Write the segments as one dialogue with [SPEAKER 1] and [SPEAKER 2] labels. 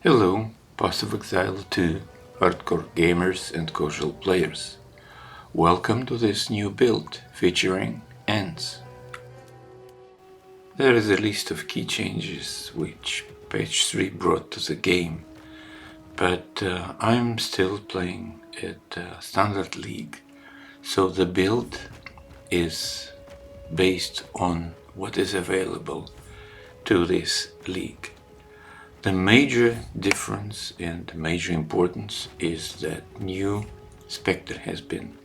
[SPEAKER 1] Hello, Path of Exile 2 hardcore gamers and casual players. Welcome to this new build featuring ants. There is a list of key changes which patch 3 brought to the game, but I'm still playing at Standard League, so the build is based on what is available to this league. The major difference and the major importance is that new spectre has been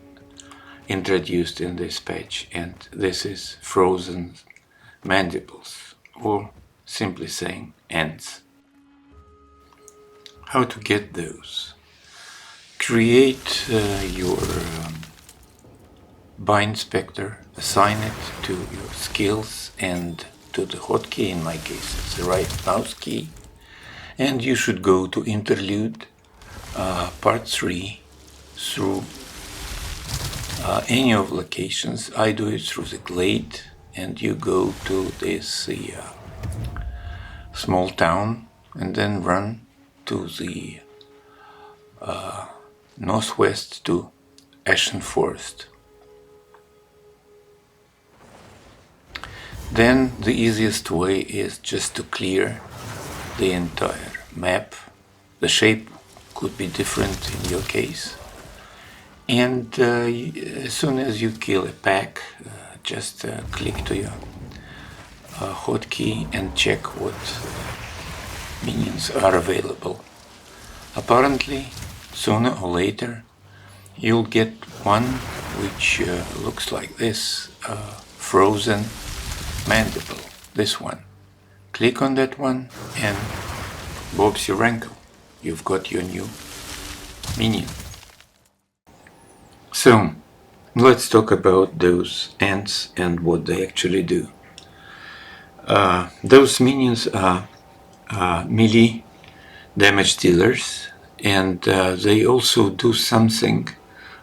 [SPEAKER 1] introduced in this patch, and this is Frozen Mandibles, or simply saying ants. How to get those? Create your bind spectre, assign it to your skills and to the hotkey. In my case it's the right mouse key, and you should go to interlude part 3 through any of locations. I do it through the glade, and you go to this small town and then run to the northwest to Ashen Forest. Then the easiest way is just to clear the entire map. The shape could be different in your case, and as soon as you kill a pack, just click to your hotkey and check what minions are available. Apparently, sooner or later you'll get one which looks like this, Frozen Mandible, this one. Click on that one and bob's your ankle, you've got your new minion. So, let's talk about those ants and what they actually do. Those minions are melee damage dealers, and they also do something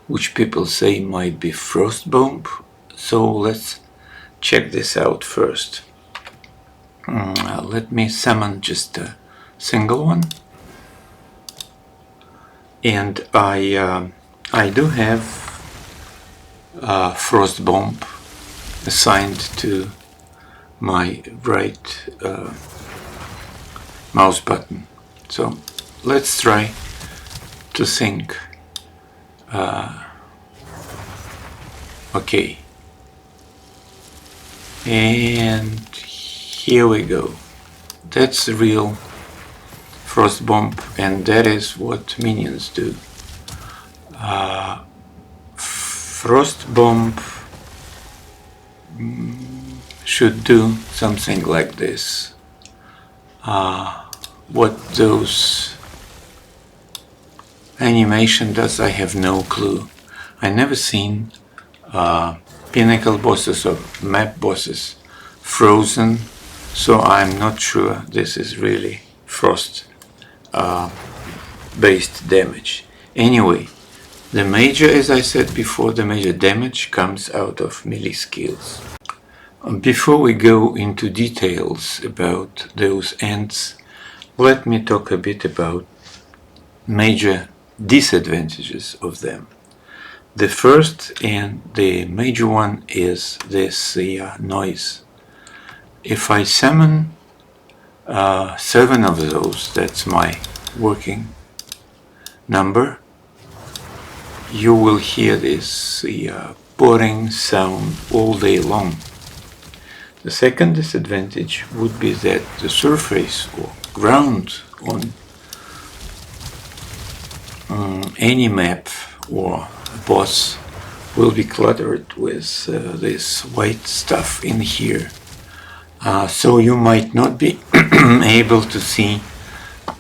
[SPEAKER 1] which people say might be frost bomb. So let's check this out first. Let me summon just a single one, and I do have frost bomb assigned to my right mouse button. So let's try to think. Okay, and here we go. That's the real frost bomb, and that is what minions do. Frost bomb should do something like this. What those animation does, I have no clue. I never seen Pinnacle bosses or map bosses frozen, so I'm not sure this is really frost based damage. Anyway, the major, as I said before, the major damage comes out of melee skills. Before we go into details about those ants, let me talk a bit about major disadvantages of them. The first and the major one is this noise. If I summon 7 of those, that's my working number, you will hear this boring sound all day long. The second disadvantage would be that the surface or ground on any map or boss will be cluttered with this white stuff in here. So you might not be able to see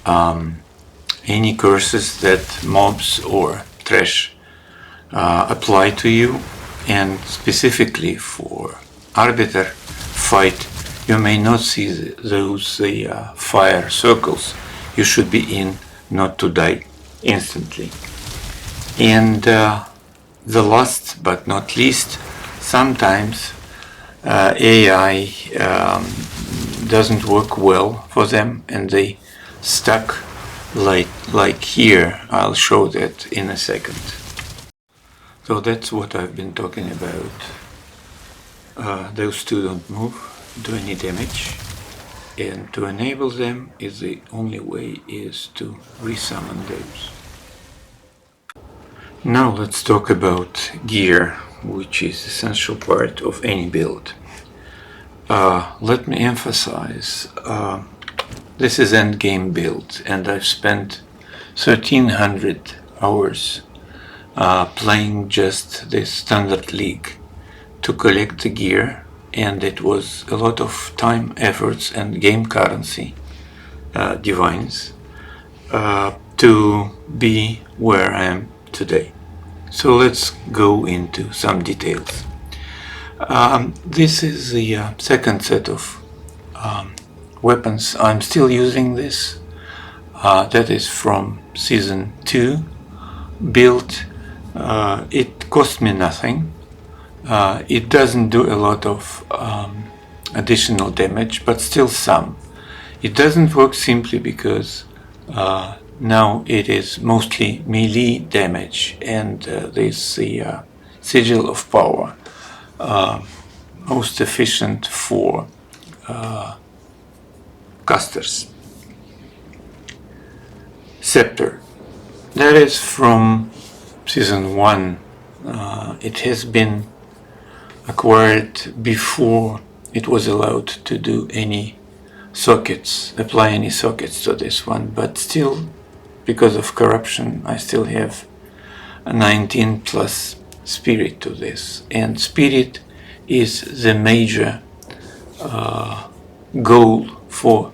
[SPEAKER 1] any curses that mobs or trash apply to you, and specifically for arbiter fight you may not see those fire circles. You should be in not to die instantly. And the last but not least, sometimes AI doesn't work well for them, and they stuck like here. I'll show that in a second. So that's what I've been talking about. Those two don't move, do any damage, and to enable them is the only way is to resummon those. Now let's talk about gear, which is essential part of any build. Let me emphasize, this is endgame build, and I've spent 1300 hours playing just the standard league to collect the gear, and it was a lot of time, efforts, and game currency divines to be where I am today. So let's go into some details. This is the second set of weapons. I'm still using this. That is from season 2 build. It cost me nothing. It doesn't do a lot of additional damage, but still some. It doesn't work simply because now it is mostly melee damage, and this the sigil of power, most efficient for casters. Scepter, that is from season 1. It has been acquired before it was allowed to do any sockets, apply any sockets to this one, but still, because of corruption, I still have a 19 plus spirit to this, and spirit is the major goal for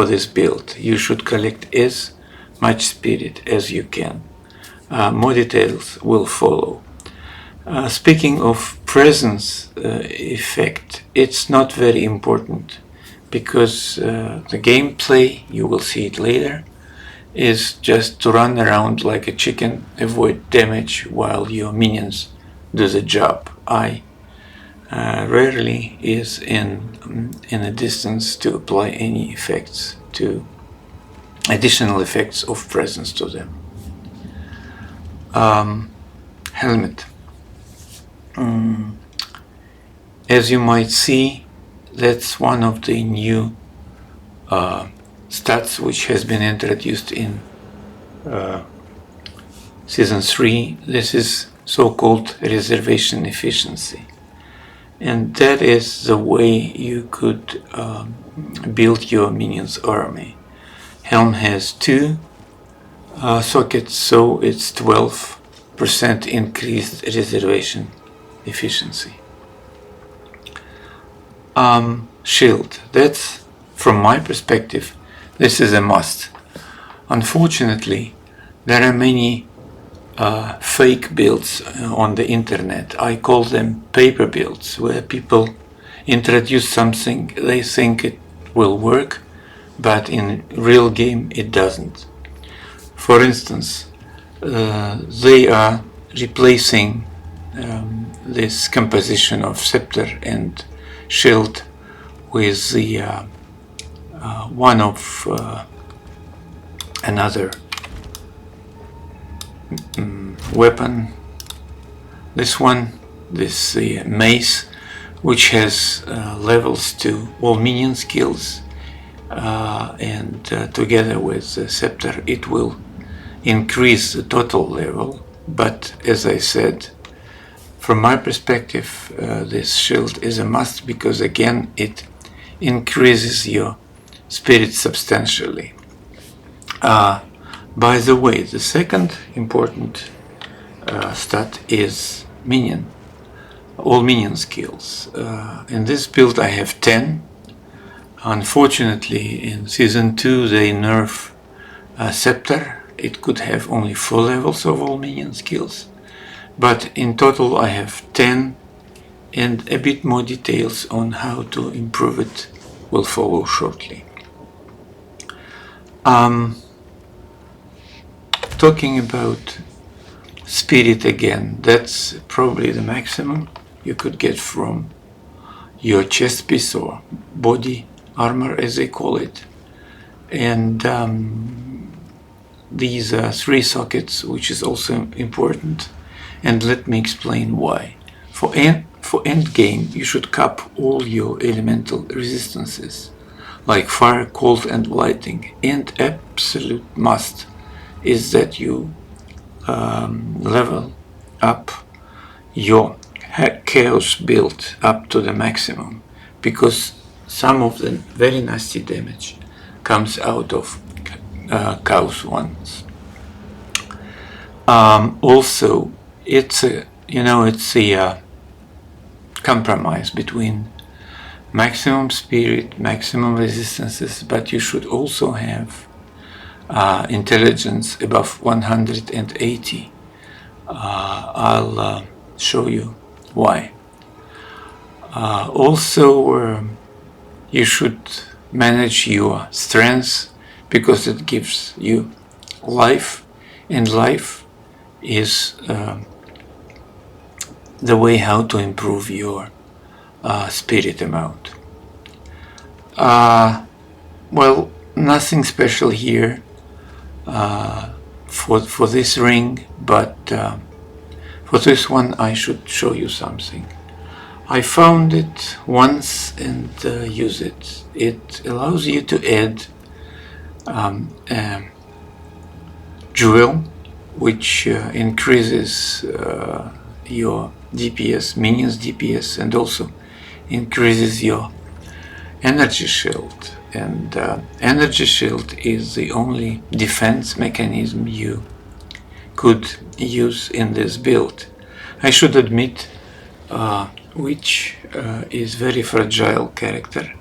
[SPEAKER 1] this build. You should collect as much spirit as you can. More details will follow. Speaking of presence effect, it's not very important because the gameplay, you will see it later, is just to run around like a chicken, avoid damage while your minions do the job. I rarely is in a distance to apply any effects, to additional effects of presence to them. Helmet. As you might see, that's one of the new stats which has been introduced in season 3. This is so-called reservation efficiency, and that is the way you could build your minions army. Helm has 2 sockets, so it's 12% increased reservation efficiency. Shield, that's, from my perspective, this is a must. Unfortunately, there are many fake builds on the internet. I call them paper builds, where people introduce something, they think it will work, but in real game it doesn't. For instance, they are replacing this composition of scepter and shield with the one of another weapon. This one, this mace, which has levels to all minion skills, and together with the scepter it will increase the total level. But as I said, from my perspective, this shield is a must because again it increases your spirit substantially. By the way, the second important stat is minion, all minion skills. In this build I have 10. Unfortunately, in season 2 they nerf scepter. It could have only 4 levels of all minion skills, but in total I have 10, and a bit more details on how to improve it will follow shortly. Talking about spirit again, that's probably the maximum you could get from your chest piece or body armor as they call it, and these 3 sockets, which is also important, and let me explain why. For endgame, you should cap all your elemental resistances, like fire, cold, and lightning, and absolute must is that you level up your chaos build up to the maximum, because some of the very nasty damage comes out of chaos ones. Also, it's a compromise between maximum spirit, maximum resistances, but you should also have intelligence above 180. I'll show you why. Also, you should manage your strengths, because it gives you life, and life is the way how to improve your spirit amount. Well, nothing special here for this ring, but for this one I should show you something. I found it once and use it. It allows you to add a jewel, which increases your DPS, minions DPS, and also increases your energy shield. And energy shield is the only defense mechanism you could use in this build. I should admit, which is very fragile character,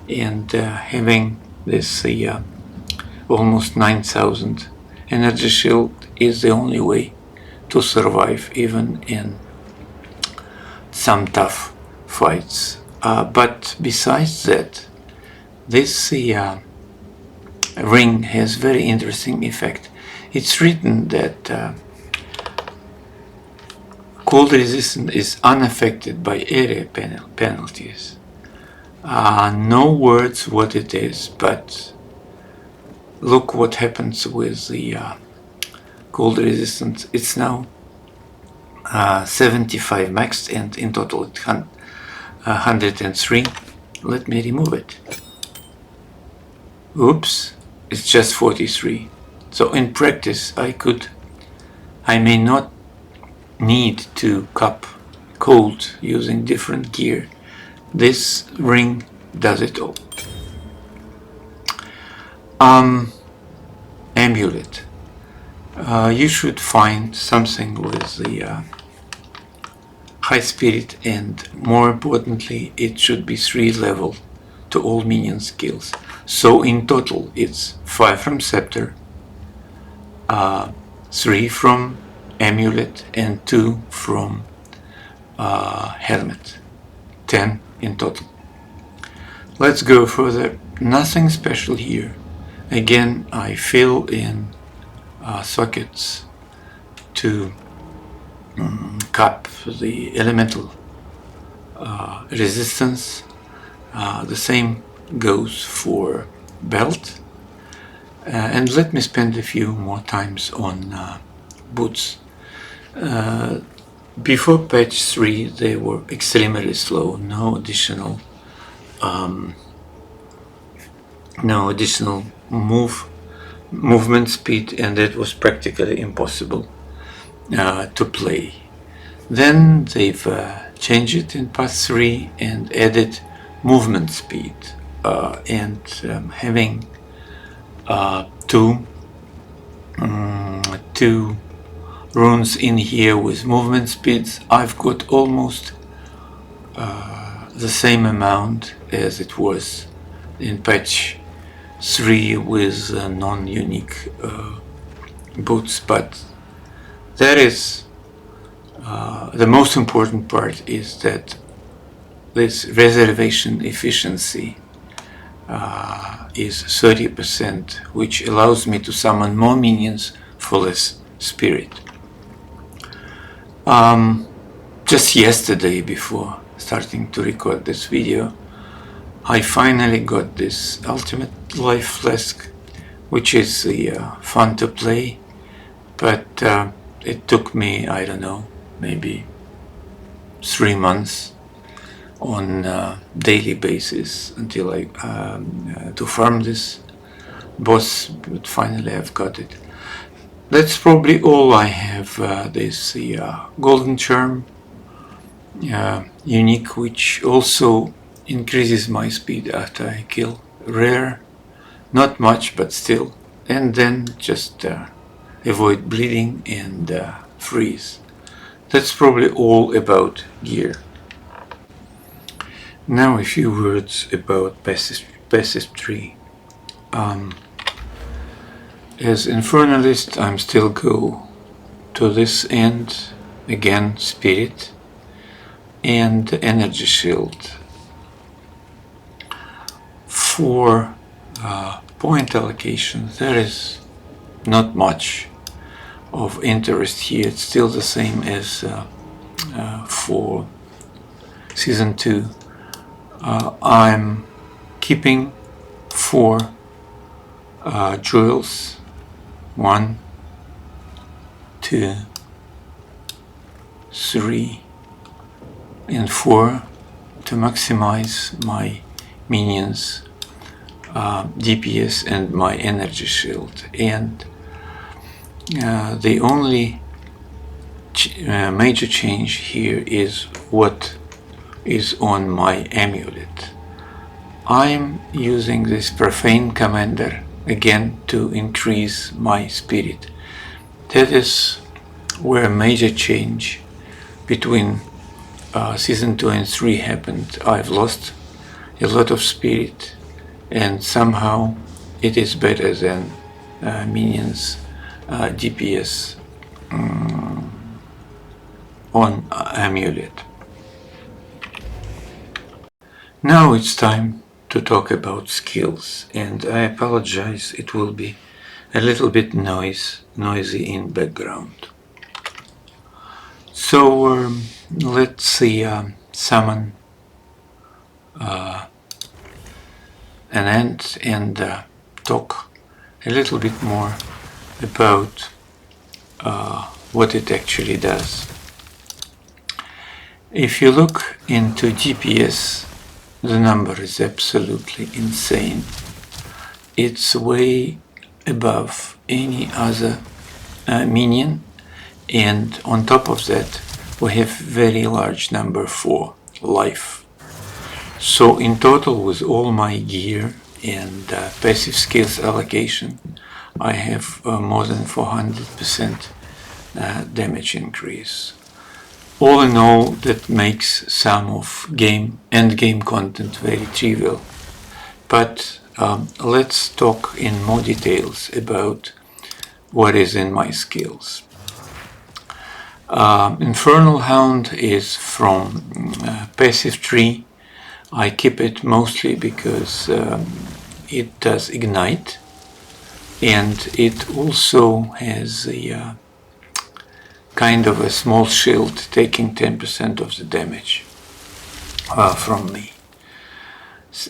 [SPEAKER 1] and having this almost 9,000 energy shield is the only way to survive even in some tough fights. But besides that, this ring has very interesting effect. It's written that cold resistance is unaffected by area penalties. No words what it is, but look what happens with the cold resistance. It's now 75 maxed, and in total it's 103. Let me remove it. Oops, it's just 43. So in practice I may not need to cap cold using different gear. This ring does it all. Amulet. You should find something with the high spirit, and more importantly, it should be 3 level to all minion skills. So in total, it's 5 from Scepter, 3 from Amulet, and 2 from Helmet. 10 in total. Let's go further. Nothing special here. Again, I fill in sockets to cap the elemental resistance. The same goes for belt. And let me spend a few more times on boots. Before patch 3 they were extremely slow, no additional movement speed, and it was practically impossible to play. Then they've changed it in patch 3 and added movement speed, and having two runes in here with movement speeds, I've got almost the same amount as it was in patch 3 with non-unique boots. But that is the most important part, is that this reservation efficiency is 30%, which allows me to summon more minions for less spirit. Just yesterday, before starting to record this video, I finally got this ultimate life flask which is fun to play, but it took me, I don't know, maybe 3 months on a daily basis until I to farm this boss, but finally I've got it. That's probably all I have. This golden charm unique, which also increases my speed after I kill rare, not much but still, and then just avoid bleeding and freeze. That's probably all about gear. Now a few words about passive tree. As Infernalist, I'm still go to this end, again Spirit and Energy Shield. For point allocation, there is not much of interest here. It's still the same as for Season 2. I'm keeping 4 jewels. 1, 2, 3, and 4 to maximize my minions DPS and my energy shield. And the only major change here is what is on my amulet. I'm using this profane commander again to increase my spirit. That is where a major change between season 2 and 3 happened. I've lost a lot of spirit, and somehow it is better than minions DPS on amulet. Now it's time to talk about skills, and I apologize, it will be a little bit noisy in background. So let's see, summon an ant and talk a little bit more about what it actually does. If you look into DPS, the number is absolutely insane. It's way above any other minion, and on top of that we have very large number for life. So in total, with all my gear and passive skills allocation, I have more than 400% damage increase. All in all, that makes some of endgame content very trivial. But let's talk in more details about what is in my skills. Infernal Hound is from passive tree. I keep it mostly because it does ignite, and it also has a kind of a small shield taking 10% of the damage from me.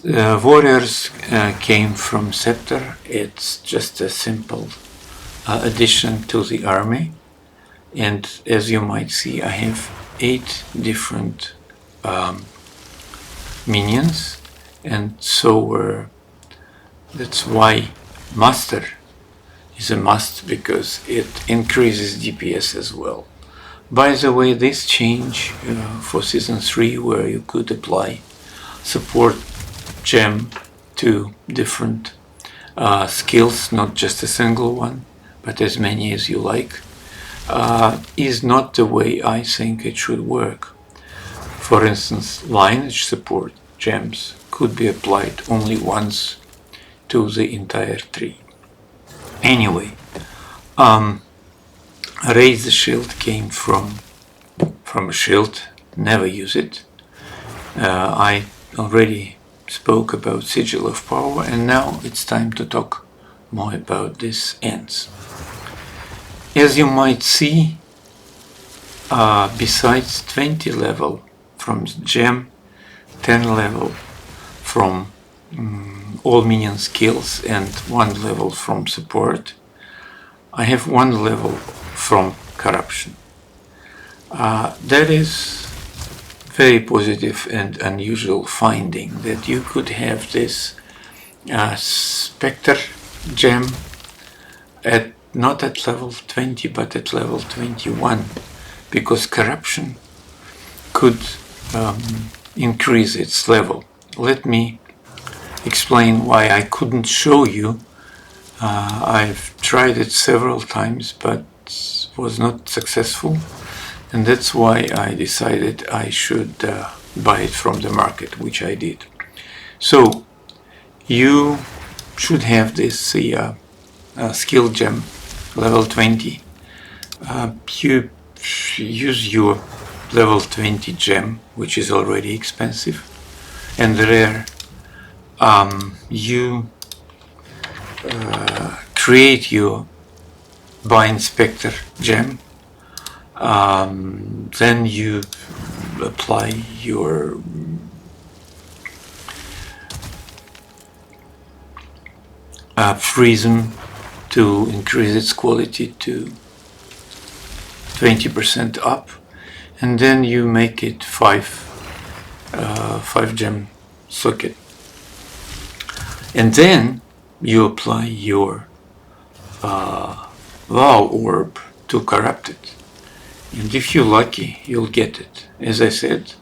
[SPEAKER 1] Warriors came from Scepter. It's just a simple addition to the army, and as you might see, I have 8 different minions, and so that's why Master is a must, because it increases DPS as well. By the way, this change for Season 3, where you could apply support gem to different skills, not just a single one, but as many as you like, is not the way I think it should work. For instance, lineage support gems could be applied only once to the entire tree. Anyway, raise the shield came from a shield, never use it. I already spoke about Sigil of Power, and now it's time to talk more about these ants. As you might see, besides 20 level from gem, 10 level from all minion skills and 1 level from support. I have 1 level from corruption. That is very positive and unusual finding, that you could have this Spectre gem not at level 20 but at level 21, because corruption could increase its level. Let me explain why I couldn't show you. I've tried it several times but was not successful, and that's why I decided I should buy it from the market, which I did. So you should have this skill gem level 20. You use your level 20 gem, which is already expensive and rare. You create your Bind Spectre gem, then you apply your Frozen to increase its quality to 20% up, and then you make it 5 gem socket, and then you apply your Wow orb to corrupt it, and if you're lucky you'll get it. As I said,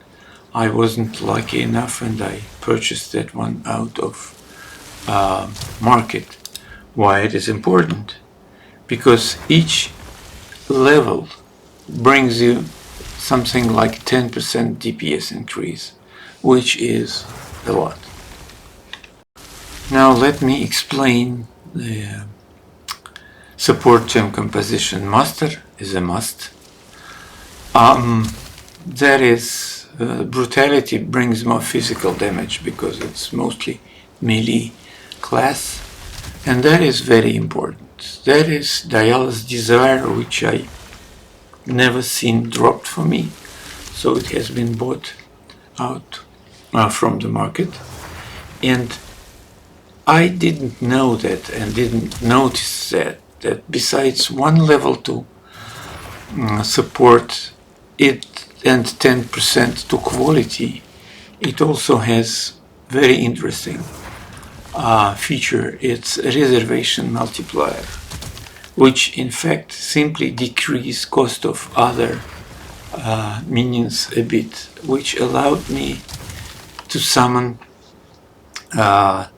[SPEAKER 1] I wasn't lucky enough and I purchased that one out of market. Why it is important? Because each level brings you something like 10% DPS increase, which is a lot. Now let me explain the support gem composition. Master is a must. That is, brutality brings more physical damage because it's mostly melee class, and that is very important. That is Dialla's desire, which I never seen dropped for me, so it has been bought out from the market, and I didn't know that and didn't notice that besides 1 level to support it and 10% to quality, it also has very interesting feature. It's a reservation multiplier, which in fact simply decrease cost of other minions a bit, which allowed me to summon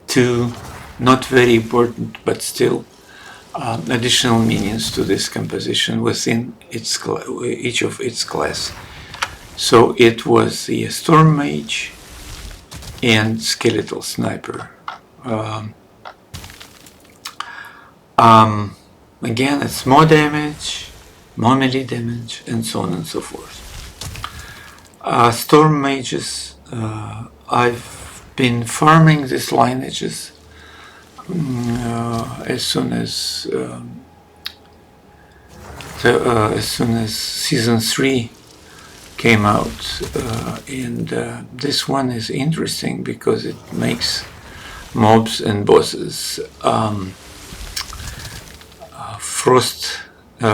[SPEAKER 1] 2 not very important but still additional minions to this composition within each of its class. So it was the Storm Mage and Skeletal Sniper. Again, it's more damage, more melee damage, and so on and so forth. Storm Mages, I've been farming these lineages as soon as season 3 came out, and this one is interesting because it makes mobs and bosses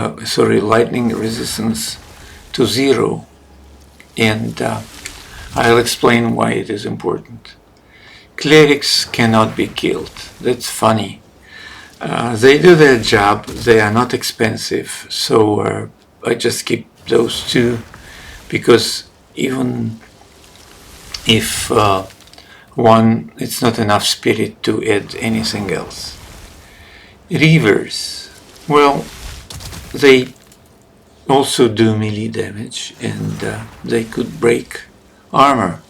[SPEAKER 1] lightning resistance to 0, and I'll explain why it is important. Clerics cannot be killed. That's funny. They do their job, they are not expensive, so I just keep those 2, because even if one, it's not enough spirit to add anything else. Reavers, well, they also do melee damage, and they could break armor.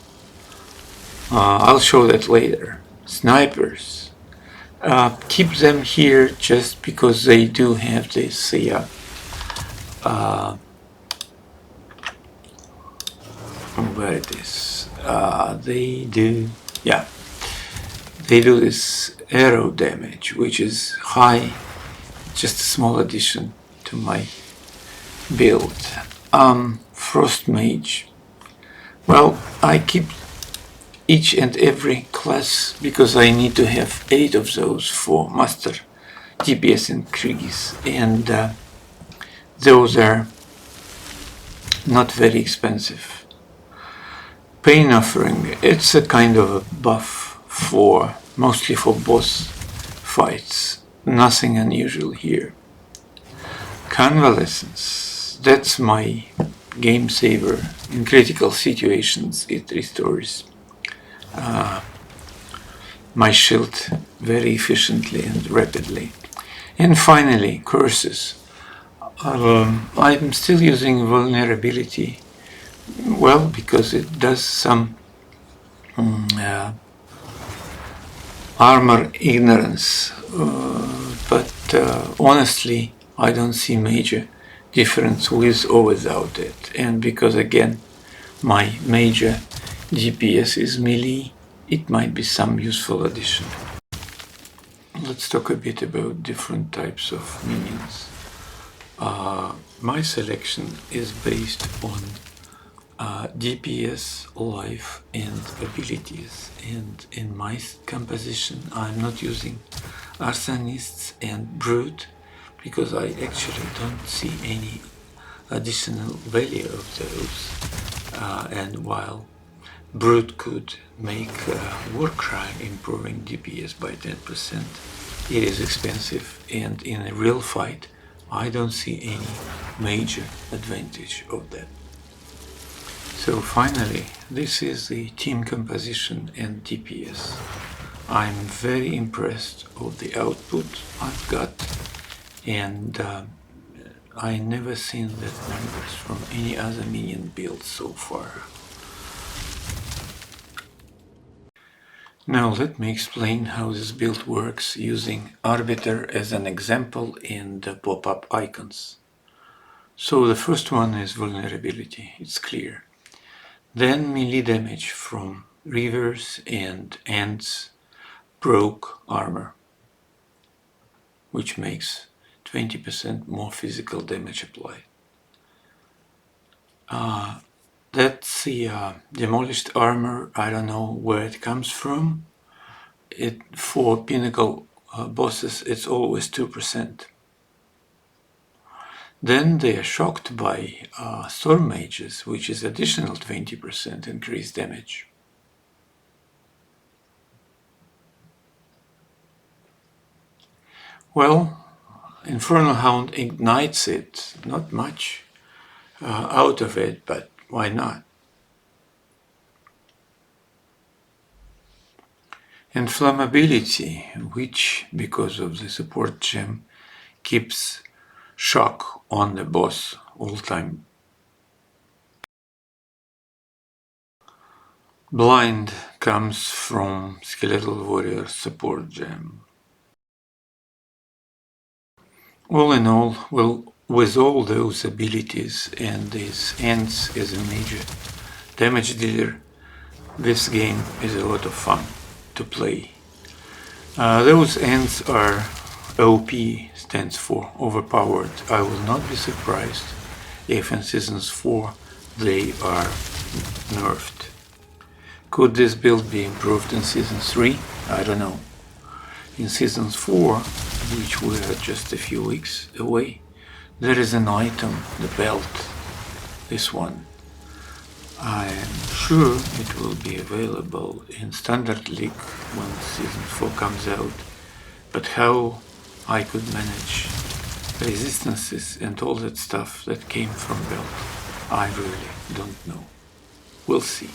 [SPEAKER 1] I'll show that later. Snipers, keep them here just because they do have this where it is, they do this arrow damage, which is high, just a small addition to my Frost Mage, well, I keep each and every class because I need to have 8 of those for master DPS increase, and those are not very expensive. Pain Offering, it's a kind of a buff for mostly for boss fights, nothing unusual here. Convalescence, that's my game saver. In critical situations it restores my shield very efficiently and rapidly. And finally, curses. I'm still using vulnerability, well, because it does some armor ignorance, but honestly I don't see major difference with or without it. And because again my major DPS is melee, it might be some useful addition. Let's talk a bit about different types of minions. My selection is based on DPS, life and abilities, and in my composition I'm not using arsonists and brute because I actually don't see any additional value of those, and while brute could make war crime improving DPS by 10%, it is expensive, and in a real fight I don't see any major advantage of that. So finally, this is the team composition and DPS. I'm very impressed of the output I've got, and I never seen that numbers from any other minion build so far. Now let me explain how this build works using Arbiter as an example in the pop-up icons. So the first one is vulnerability, it's clear. Then melee damage from Reavers and Ants broke armor, which makes 20% more physical damage applied. That's the demolished armor. I don't know where it comes from. For Pinnacle bosses it's always 2%. Then they are shocked by Storm Mages, which is additional 20% increased damage. Well, Infernal Hound ignites it, not much out of it, but why not? And Flammability, which, because of the support gem, keeps shock on the boss all time. Blind comes from Skeletal Warrior support gem. All in all, well, with all those abilities and these ants as a major damage dealer, this game is a lot of fun to play. Those ants are OP, stands for overpowered. I will not be surprised if in Seasons 4 they are nerfed. Could this build be improved in Season 3? I don't know. In Season 4, which we are just a few weeks away, there is an item, the belt, this one. I am sure it will be available in Standard League when Season 4 comes out, but how I could manage resistances and all that stuff that came from belt, I really don't know. We'll see.